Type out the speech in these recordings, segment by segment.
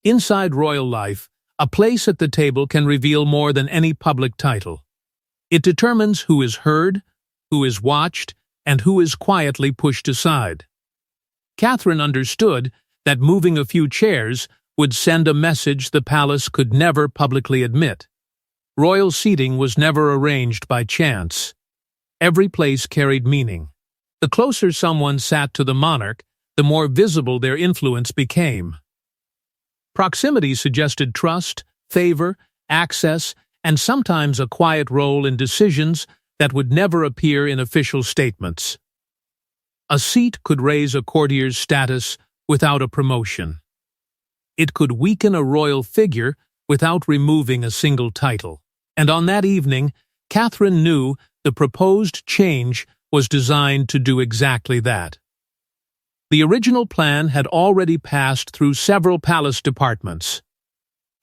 Inside royal life, a place at the table can reveal more than any public title. It determines who is heard, who is watched, and who is quietly pushed aside. Catherine understood that moving a few chairs would send a message the palace could never publicly admit. Royal seating was never arranged by chance. Every place carried meaning. The closer someone sat to the monarch, the more visible their influence became. Proximity suggested trust, favor, access, and sometimes a quiet role in decisions that would never appear in official statements. A seat could raise a courtier's status without a promotion. It could weaken a royal figure without removing a single title. And on that evening, Catherine knew the proposed change was designed to do exactly that. The original plan had already passed through several palace departments.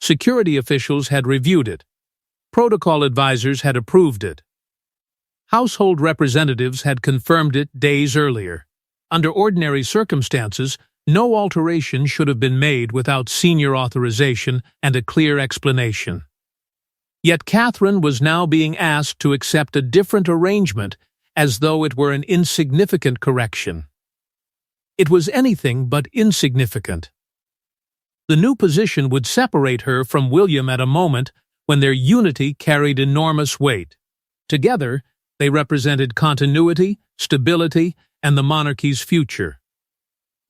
Security officials had reviewed it. Protocol advisors had approved it. Household representatives had confirmed it days earlier. Under ordinary circumstances, no alteration should have been made without senior authorization and a clear explanation. Yet Catherine was now being asked to accept a different arrangement as though it were an insignificant correction. It was anything but insignificant. The new position would separate her from William at a moment when their unity carried enormous weight. Together, they represented continuity, stability, and the monarchy's future.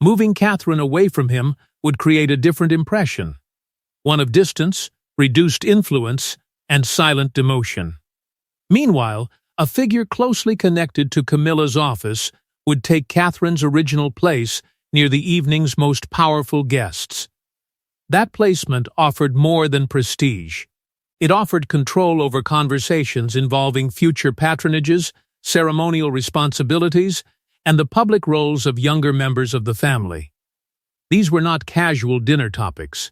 Moving Catherine away from him would create a different impression, one of distance, reduced influence, and silent demotion. Meanwhile, a figure closely connected to Camilla's office would take Catherine's original place near the evening's most powerful guests. That placement offered more than prestige. It offered control over conversations involving future patronages, ceremonial responsibilities, and the public roles of younger members of the family. These were not casual dinner topics.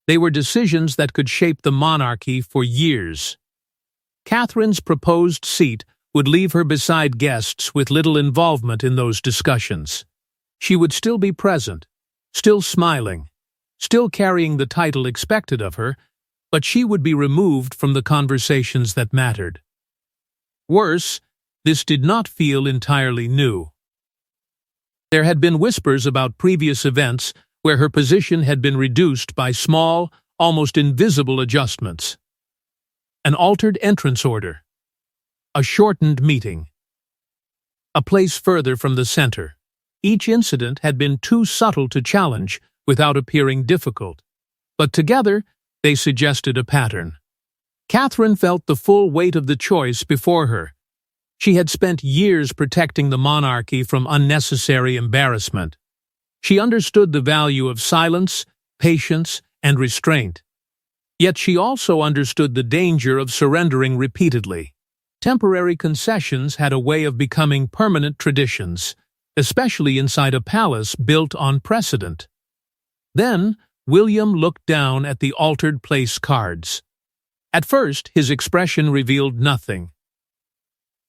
They were decisions that could shape the monarchy for years. Catherine's proposed seat would leave her beside guests with little involvement in those discussions. She would still be present, still smiling, still carrying the title expected of her, but she would be removed from the conversations that mattered. Worse, this did not feel entirely new. There had been whispers about previous events where her position had been reduced by small, almost invisible adjustments. An altered entrance order, a shortened meeting, a place further from the center. Each incident had been too subtle to challenge without appearing difficult, but together they suggested a pattern. Catherine felt the full weight of the choice before her. She had spent years protecting the monarchy from unnecessary embarrassment. She understood the value of silence, patience, and restraint. Yet she also understood the danger of surrendering repeatedly. Temporary concessions had a way of becoming permanent traditions, especially inside a palace built on precedent. Then, William looked down at the altered place cards. At first, his expression revealed nothing.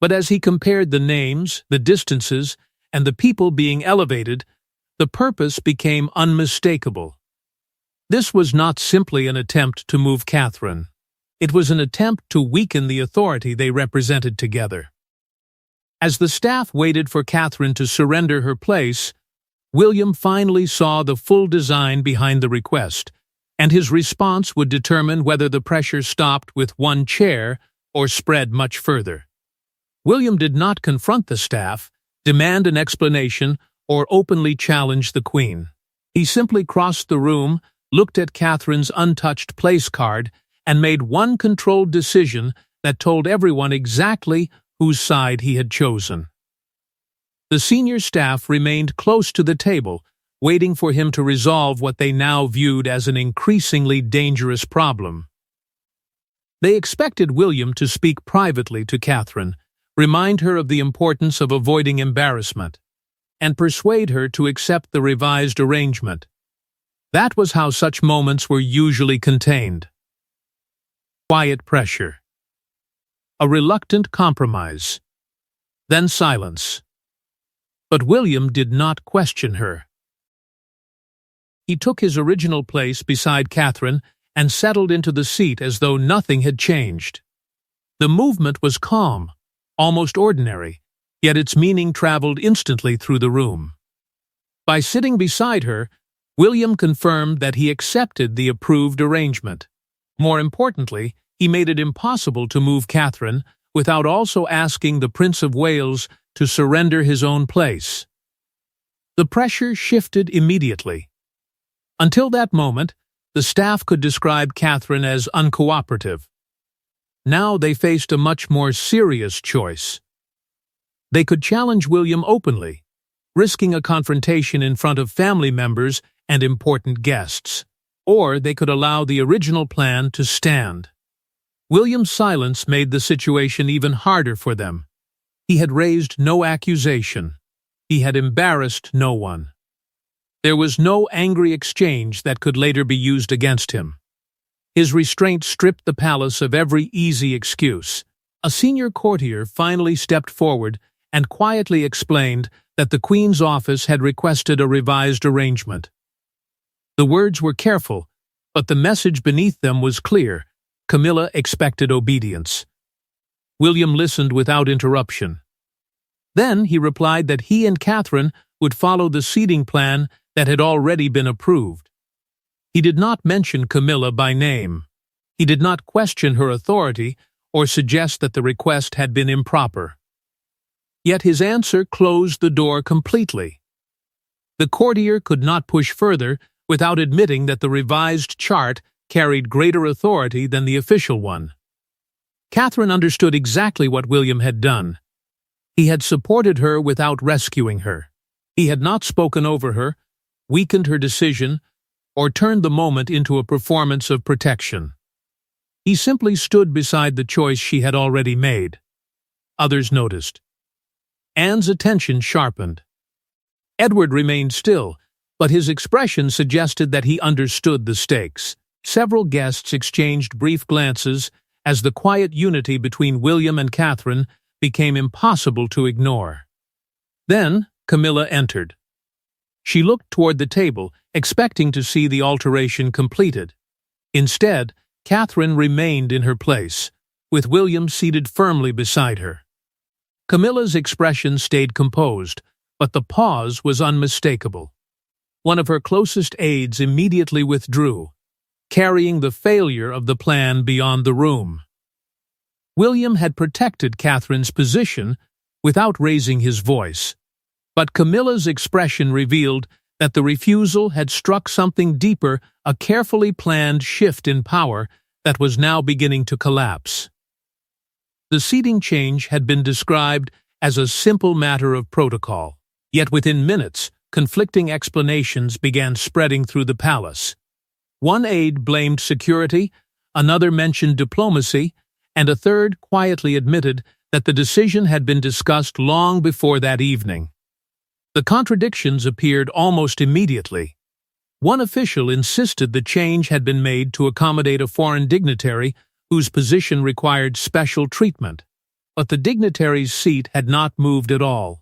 But as he compared the names, the distances, and the people being elevated, the purpose became unmistakable. This was not simply an attempt to move Catherine. It was an attempt to weaken the authority they represented together. As the staff waited for Catherine to surrender her place, William finally saw the full design behind the request, and his response would determine whether the pressure stopped with one chair or spread much further. William did not confront the staff, demand an explanation, or openly challenge the Queen. He simply crossed the room, looked at Catherine's untouched place card, and made one controlled decision that told everyone exactly whose side he had chosen. The senior staff remained close to the table, waiting for him to resolve what they now viewed as an increasingly dangerous problem. They expected William to speak privately to Catherine, remind her of the importance of avoiding embarrassment, and persuade her to accept the revised arrangement. That was how such moments were usually contained. Quiet pressure. A reluctant compromise. Then silence. But William did not question her. he took his original place beside Catherine and settled into the seat as though nothing had changed. The movement was calm, almost ordinary, yet its meaning traveled instantly through the room. By sitting beside her, William confirmed that he accepted the approved arrangement. More importantly, he made it impossible to move Catherine without also asking the Prince of Wales to surrender his own place. The pressure shifted immediately. Until that moment, the staff could describe Catherine as uncooperative. Now they faced a much more serious choice. They could challenge William openly, risking a confrontation in front of family members and important guests, or they could allow the original plan to stand. William's silence made the situation even harder for them. He had raised no accusation. He had embarrassed no one. There was no angry exchange that could later be used against him. His restraint stripped the palace of every easy excuse. A senior courtier finally stepped forward and quietly explained that the Queen's office had requested a revised arrangement. The words were careful, but the message beneath them was clear. Camilla expected obedience. William listened without interruption. Then he replied that he and Catherine would follow the seating plan that had already been approved. He did not mention Camilla by name. He did not question her authority or suggest that the request had been improper. Yet his answer closed the door completely. The courtier could not push further without admitting that the revised chart carried greater authority than the official one. Catherine understood exactly what William had done. He had supported her without rescuing her. He had not spoken over her, weakened her decision, or turned the moment into a performance of protection. He simply stood beside the choice she had already made. Others noticed. Anne's attention sharpened. Edward remained still, but his expression suggested that he understood the stakes. Several guests exchanged brief glances as the quiet unity between William and Catherine became impossible to ignore. Then Camilla entered. She looked toward the table, expecting to see the alteration completed. Instead, Catherine remained in her place, with William seated firmly beside her. Camilla's expression stayed composed, but the pause was unmistakable. One of her closest aides immediately withdrew, carrying the failure of the plan beyond the room. William had protected Catherine's position without raising his voice, but Camilla's expression revealed that the refusal had struck something deeper, a carefully planned shift in power that was now beginning to collapse. The seating change had been described as a simple matter of protocol, yet within minutes, conflicting explanations began spreading through the palace. One aide blamed security, another mentioned diplomacy, and a third quietly admitted that the decision had been discussed long before that evening. The contradictions appeared almost immediately. One official insisted the change had been made to accommodate a foreign dignitary whose position required special treatment, but the dignitary's seat had not moved at all.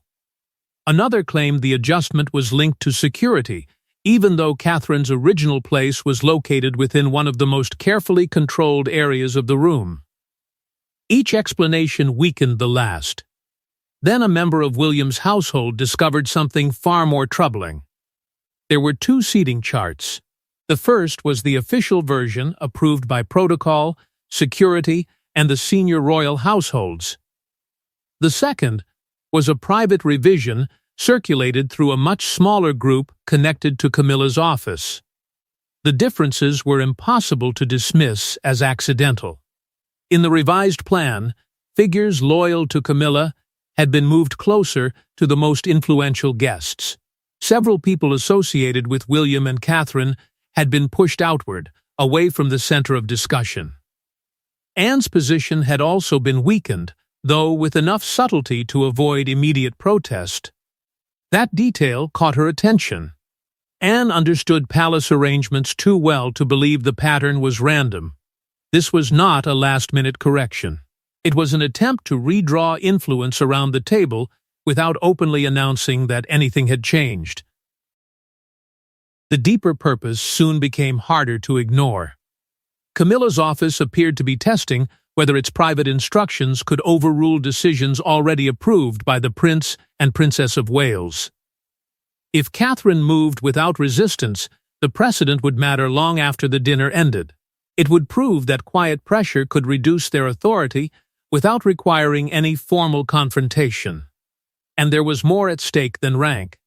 Another claimed the adjustment was linked to security, even though Catherine's original place was located within one of the most carefully controlled areas of the room. Each explanation weakened the last. Then a member of William's household discovered something far more troubling. There were two seating charts. The first was the official version approved by protocol, security, and the senior royal households. The second was a private revision circulated through a much smaller group connected to Camilla's office. The differences were impossible to dismiss as accidental. In the revised plan, figures loyal to Camilla had been moved closer to the most influential guests. Several people associated with William and Catherine had been pushed outward, away from the center of discussion. Anne's position had also been weakened, though with enough subtlety to avoid immediate protest. That detail caught her attention. Anne understood palace arrangements too well to believe the pattern was random. This was not a last-minute correction. It was an attempt to redraw influence around the table without openly announcing that anything had changed. The deeper purpose soon became harder to ignore. Camilla's office appeared to be testing whether its private instructions could overrule decisions already approved by the Prince and Princess of Wales. If Catherine moved without resistance, the precedent would matter long after the dinner ended. It would prove that quiet pressure could reduce their authority without requiring any formal confrontation. And there was more at stake than rank.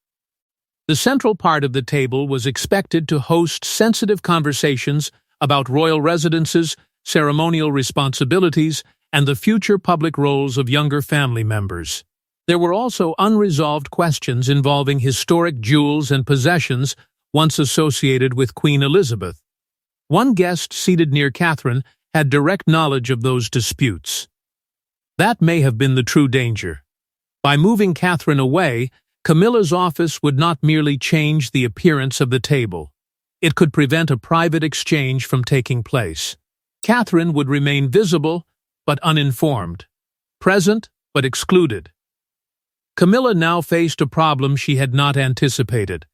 The central part of the table was expected to host sensitive conversations about royal residences, ceremonial responsibilities, and the future public roles of younger family members. There were also unresolved questions involving historic jewels and possessions once associated with Queen Elizabeth. One guest seated near Catherine had direct knowledge of those disputes. That may have been the true danger. By moving Catherine away, Camilla's office would not merely change the appearance of the table. It could prevent a private exchange from taking place. Catherine would remain visible but uninformed, present but excluded. Camilla now faced a problem she had not anticipated.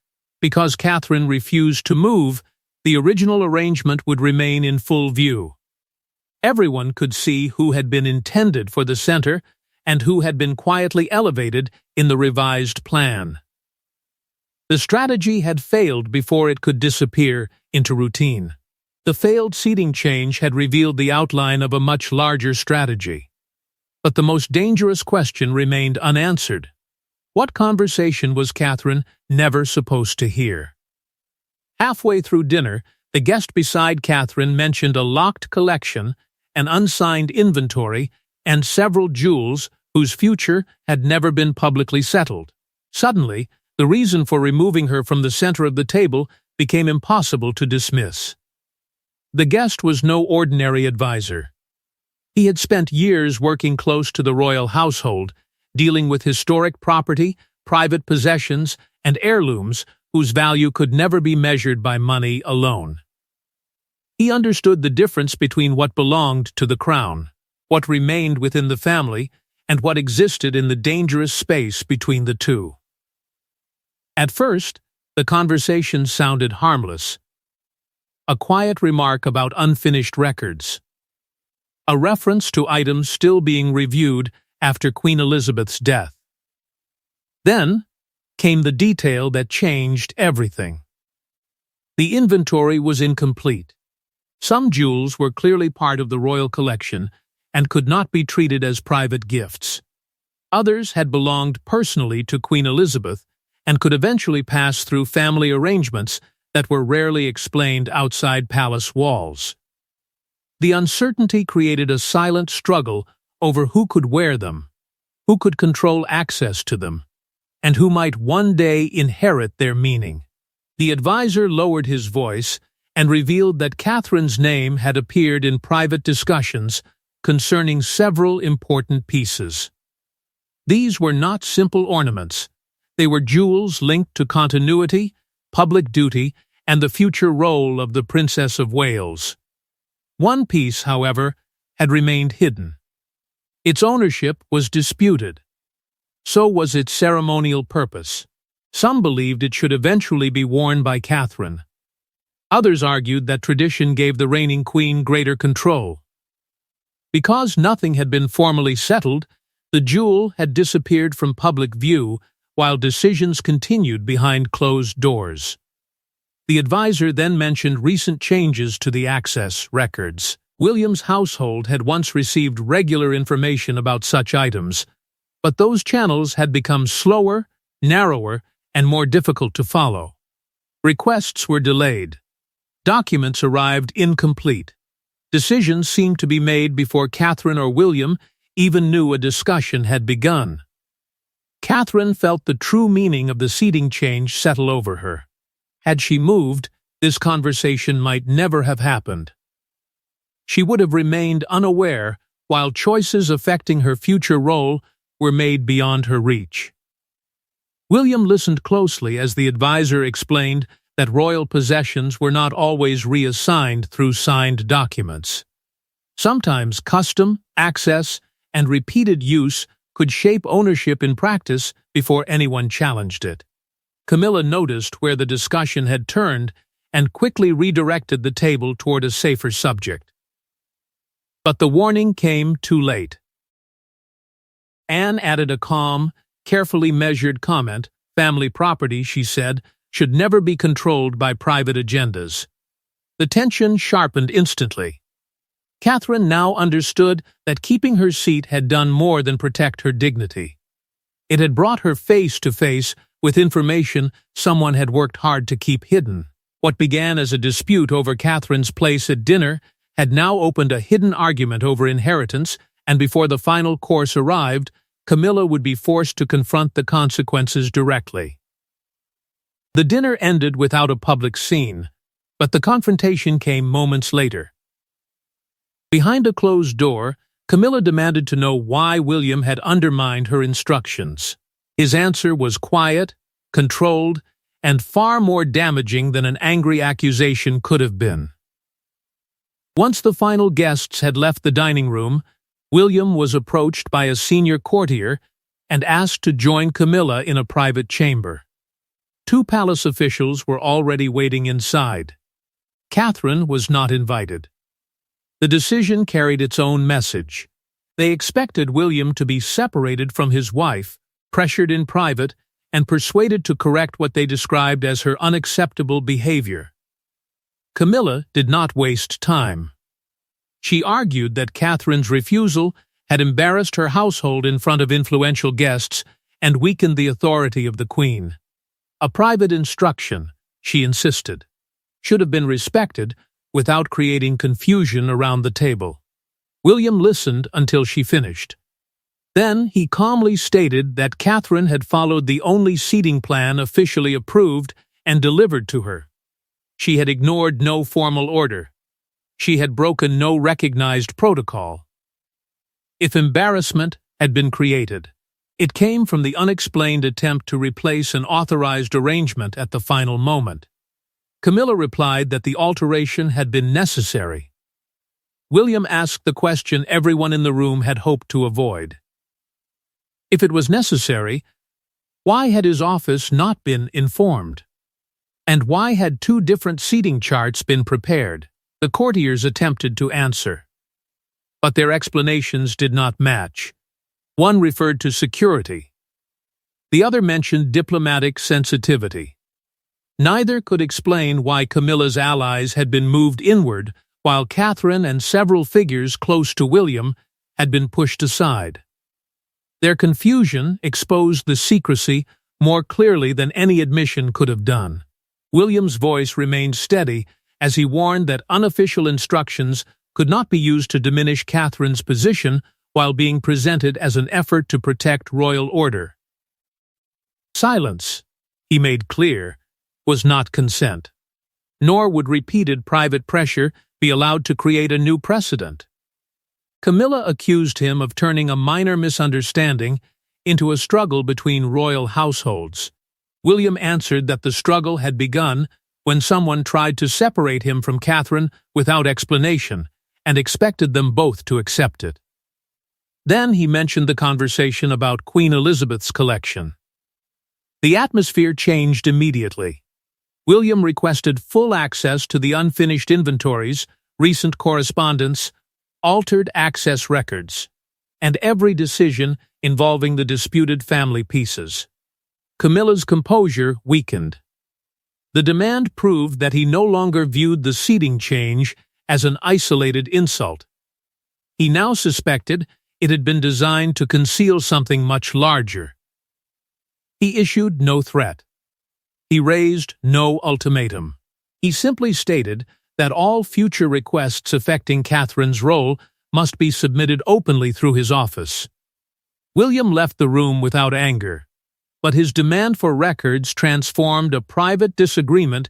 Because Catherine refused to move, the original arrangement would remain in full view. Everyone could see who had been intended for the center and who had been quietly elevated in the revised plan. The strategy had failed before it could disappear into routine. The failed seating change had revealed the outline of a much larger strategy. But the most dangerous question remained unanswered. What conversation was Catherine never supposed to hear? Halfway through dinner, the guest beside Catherine mentioned a locked collection, an unsigned inventory, and several jewels whose future had never been publicly settled. Suddenly, the reason for removing her from the center of the table became impossible to dismiss. The guest was no ordinary advisor. He had spent years working close to the royal household, dealing with historic property, private possessions, and heirlooms whose value could never be measured by money alone. He understood the difference between what belonged to the crown, what remained within the family, and what existed in the dangerous space between the two. At first, the conversation sounded harmless. A quiet remark about unfinished records. A reference to items still being reviewed after Queen Elizabeth's death. Then came the detail that changed everything. The inventory was incomplete. Some jewels were clearly part of the royal collection and could not be treated as private gifts. Others had belonged personally to Queen Elizabeth and could eventually pass through family arrangements that were rarely explained outside palace walls. The uncertainty created a silent struggle over who could wear them, who could control access to them, and who might one day inherit their meaning. The advisor lowered his voice and revealed that Catherine's name had appeared in private discussions concerning several important pieces. These were not simple ornaments. They were jewels linked to continuity, public duty, and the future role of the Princess of Wales. One piece, however, had remained hidden. Its ownership was disputed. So was its ceremonial purpose. Some believed it should eventually be worn by Catherine. Others argued that tradition gave the reigning queen greater control. Because nothing had been formally settled, the jewel had disappeared from public view while decisions continued behind closed doors. The advisor then mentioned recent changes to the access records. William's household had once received regular information about such items, but those channels had become slower, narrower, and more difficult to follow. Requests were delayed. Documents arrived incomplete. Decisions seemed to be made before Catherine or William even knew a discussion had begun. Catherine felt the true meaning of the seating change settle over her. Had she moved, this conversation might never have happened. She would have remained unaware while choices affecting her future role were made beyond her reach. William listened closely as the advisor explained that royal possessions were not always reassigned through signed documents. Sometimes custom, access, and repeated use could shape ownership in practice before anyone challenged it. Camilla noticed where the discussion had turned and quickly redirected the table toward a safer subject. But the warning came too late. Anne added a calm, carefully measured comment. Family property, she said, should never be controlled by private agendas. The tension sharpened instantly. Catherine now understood that keeping her seat had done more than protect her dignity. It had brought her face to face with information someone had worked hard to keep hidden. What began as a dispute over Catherine's place at dinner had now opened a hidden argument over inheritance, and before the final course arrived, Camilla would be forced to confront the consequences directly. The dinner ended without a public scene, but the confrontation came moments later. Behind a closed door, Camilla demanded to know why William had undermined her instructions. His answer was quiet, controlled, and far more damaging than an angry accusation could have been. Once the final guests had left the dining room, William was approached by a senior courtier and asked to join Camilla in a private chamber. Two palace officials were already waiting inside. Catherine was not invited. The decision carried its own message. They expected William to be separated from his wife, pressured in private, and persuaded to correct what they described as her unacceptable behavior. Camilla did not waste time. She argued that Catherine's refusal had embarrassed her household in front of influential guests and weakened the authority of the Queen. A private instruction, she insisted, should have been respected without creating confusion around the table. William listened until she finished. Then he calmly stated that Catherine had followed the only seating plan officially approved and delivered to her. She had ignored no formal order. She had broken no recognized protocol. If embarrassment had been created, it came from the unexplained attempt to replace an authorized arrangement at the final moment. Camilla replied that the alteration had been necessary. William asked the question everyone in the room had hoped to avoid. If it was necessary, why had his office not been informed? And why had two different seating charts been prepared? The courtiers attempted to answer, but their explanations did not match. One referred to security. The other mentioned diplomatic sensitivity. Neither could explain why Camilla's allies had been moved inward while Catherine and several figures close to William had been pushed aside. Their confusion exposed the secrecy more clearly than any admission could have done. William's voice remained steady as he warned that unofficial instructions could not be used to diminish Catherine's position while being presented as an effort to protect royal order. Silence, he made clear, was not consent, nor would repeated private pressure be allowed to create a new precedent. Camilla accused him of turning a minor misunderstanding into a struggle between royal households. William answered that the struggle had begun when someone tried to separate him from Catherine without explanation and expected them both to accept it. Then he mentioned the conversation about Queen Elizabeth's collection. The atmosphere changed immediately. William requested full access to the unfinished inventories, recent correspondence, altered access records, and every decision involving the disputed family pieces. Camilla's composure weakened. The demand proved that he no longer viewed the seating change as an isolated insult. He now suspected it had been designed to conceal something much larger. He issued no threat. He raised no ultimatum. He simply stated that all future requests affecting Catherine's role must be submitted openly through his office. William left the room without anger, but his demand for records transformed a private disagreement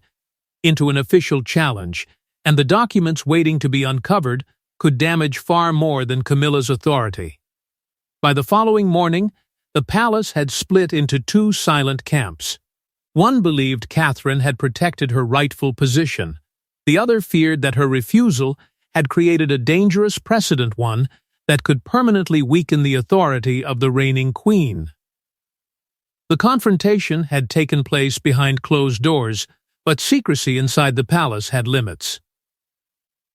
into an official challenge, and the documents waiting to be uncovered could damage far more than Camilla's authority. By the following morning, the palace had split into two silent camps. One believed Catherine had protected her rightful position. The other feared that her refusal had created a dangerous precedent, one that could permanently weaken the authority of the reigning queen. The confrontation had taken place behind closed doors, but secrecy inside the palace had limits.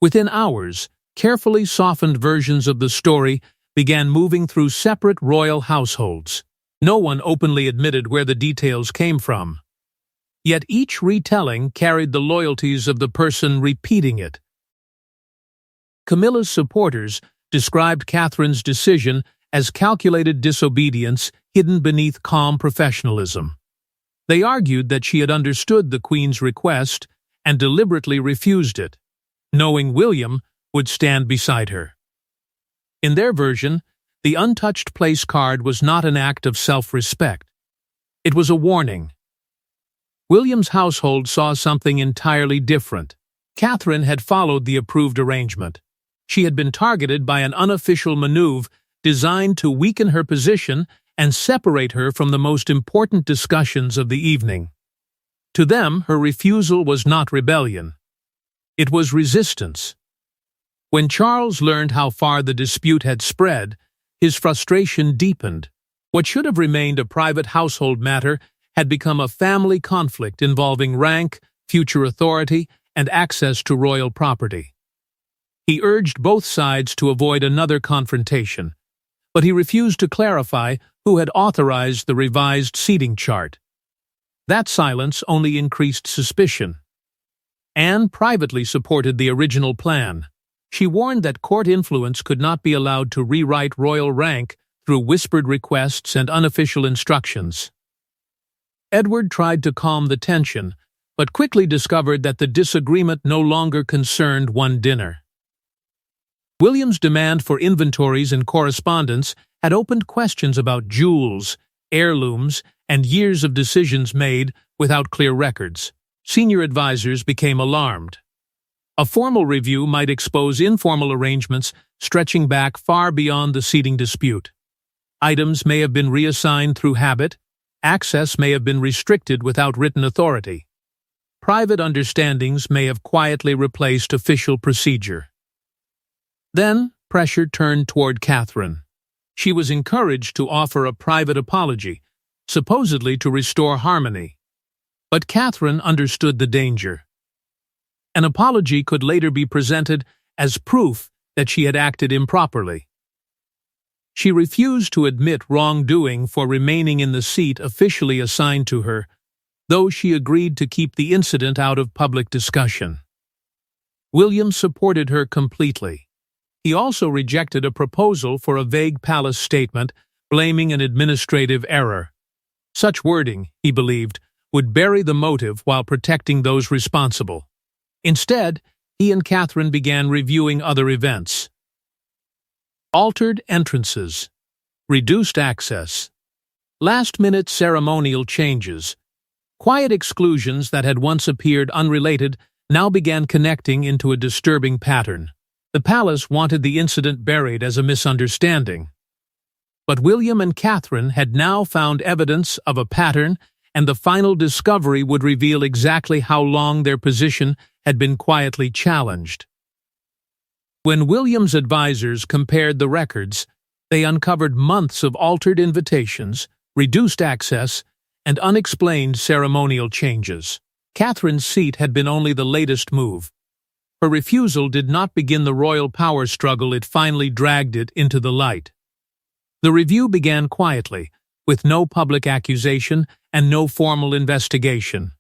Within hours, carefully softened versions of the story began moving through separate royal households. No one openly admitted where the details came from. Yet each retelling carried the loyalties of the person repeating it. Camilla's supporters described Catherine's decision as calculated disobedience hidden beneath calm professionalism. They argued that she had understood the Queen's request and deliberately refused it, knowing William would stand beside her. In their version, the untouched place card was not an act of self-respect. It was a warning. William's household saw something entirely different. Catherine had followed the approved arrangement. She had been targeted by an unofficial maneuver designed to weaken her position and separate her from the most important discussions of the evening. To them, her refusal was not rebellion. It was resistance. When Charles learned how far the dispute had spread, his frustration deepened. What should have remained a private household matter had become a family conflict involving rank, future authority, and access to royal property. He urged both sides to avoid another confrontation, but he refused to clarify who had authorized the revised seating chart. That silence only increased suspicion. Anne privately supported the original plan. She warned that court influence could not be allowed to rewrite royal rank through whispered requests and unofficial instructions. Edward tried to calm the tension, but quickly discovered that the disagreement no longer concerned one dinner. William's demand for inventories and correspondence had opened questions about jewels, heirlooms, and years of decisions made without clear records. Senior advisors became alarmed. A formal review might expose informal arrangements stretching back far beyond the seating dispute. Items may have been reassigned through habit, access may have been restricted without written authority. Private understandings may have quietly replaced official procedure. Then, pressure turned toward Catherine. She was encouraged to offer a private apology, supposedly to restore harmony. But Catherine understood the danger. An apology could later be presented as proof that she had acted improperly. She refused to admit wrongdoing for remaining in the seat officially assigned to her, though she agreed to keep the incident out of public discussion. William supported her completely. He also rejected a proposal for a vague palace statement blaming an administrative error. Such wording, he believed, would bury the motive while protecting those responsible. Instead, he and Catherine began reviewing other events. Altered entrances, reduced access, last-minute ceremonial changes, quiet exclusions that had once appeared unrelated now began connecting into a disturbing pattern. The palace wanted the incident buried as a misunderstanding. But William and Catherine had now found evidence of a pattern, and the final discovery would reveal exactly how long their position had been quietly challenged. When William's advisors compared the records, they uncovered months of altered invitations, reduced access, and unexplained ceremonial changes. Catherine's seat had been only the latest move. Her refusal did not begin the royal power struggle, it finally dragged it into the light. The review began quietly, with no public accusation and no formal investigation.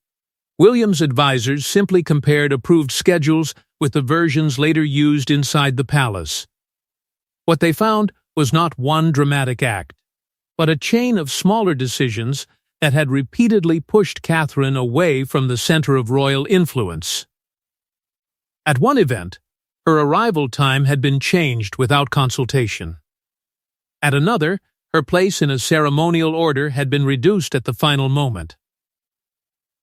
William's advisors simply compared approved schedules with the versions later used inside the palace. What they found was not one dramatic act, but a chain of smaller decisions that had repeatedly pushed Catherine away from the center of royal influence. At one event, her arrival time had been changed without consultation. At another, her place in a ceremonial order had been reduced at the final moment.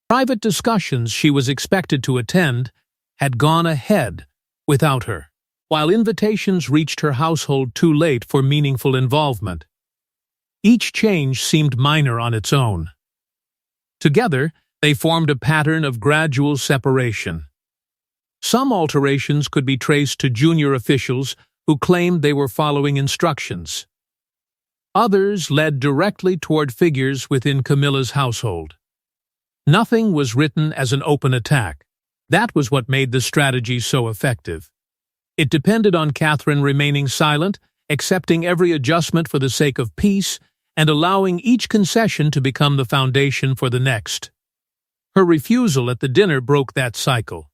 Private discussions she was expected to attend had gone ahead without her, while invitations reached her household too late for meaningful involvement. Each change seemed minor on its own. Together, they formed a pattern of gradual separation. Some alterations could be traced to junior officials who claimed they were following instructions. Others led directly toward figures within Camilla's household. Nothing was written as an open attack. That was what made the strategy so effective. It depended on Catherine remaining silent, accepting every adjustment for the sake of peace, and allowing each concession to become the foundation for the next. Her refusal at the dinner broke that cycle.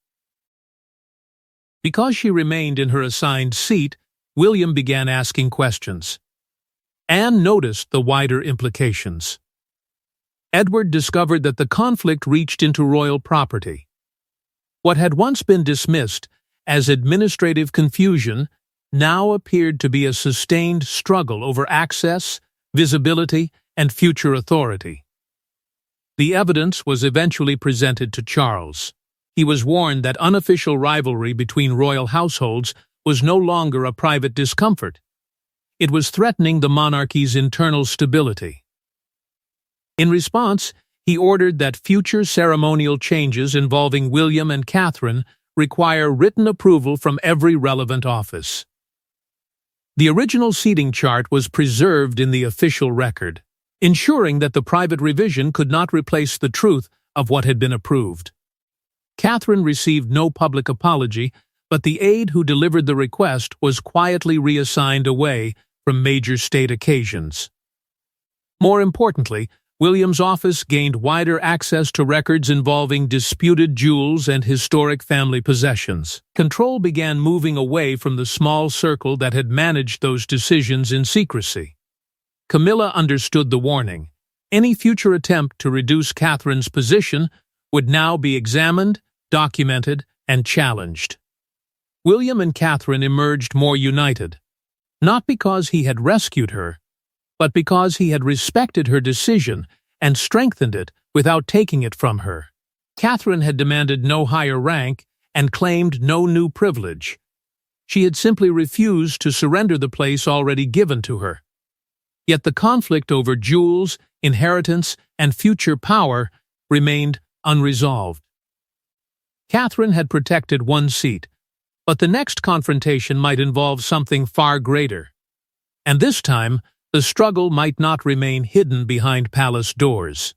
Because she remained in her assigned seat, William began asking questions. Anne noticed the wider implications. Edward discovered that the conflict reached into royal property. What had once been dismissed as administrative confusion now appeared to be a sustained struggle over access, visibility, and future authority. The evidence was eventually presented to Charles. He was warned that unofficial rivalry between royal households was no longer a private discomfort. It was threatening the monarchy's internal stability. In response, he ordered that future ceremonial changes involving William and Catherine require written approval from every relevant office. The original seating chart was preserved in the official record, ensuring that the private revision could not replace the truth of what had been approved. Catherine received no public apology, but the aide who delivered the request was quietly reassigned away from major state occasions. More importantly, William's office gained wider access to records involving disputed jewels and historic family possessions. Control began moving away from the small circle that had managed those decisions in secrecy. Camilla understood the warning. Any future attempt to reduce Catherine's position would now be examined, documented, and challenged. William and Catherine emerged more united, not because he had rescued her, but because he had respected her decision and strengthened it without taking it from her. Catherine had demanded no higher rank and claimed no new privilege. She had simply refused to surrender the place already given to her. Yet the conflict over jewels, inheritance, and future power remained unresolved. Catherine had protected one seat, but the next confrontation might involve something far greater. And this time, the struggle might not remain hidden behind palace doors.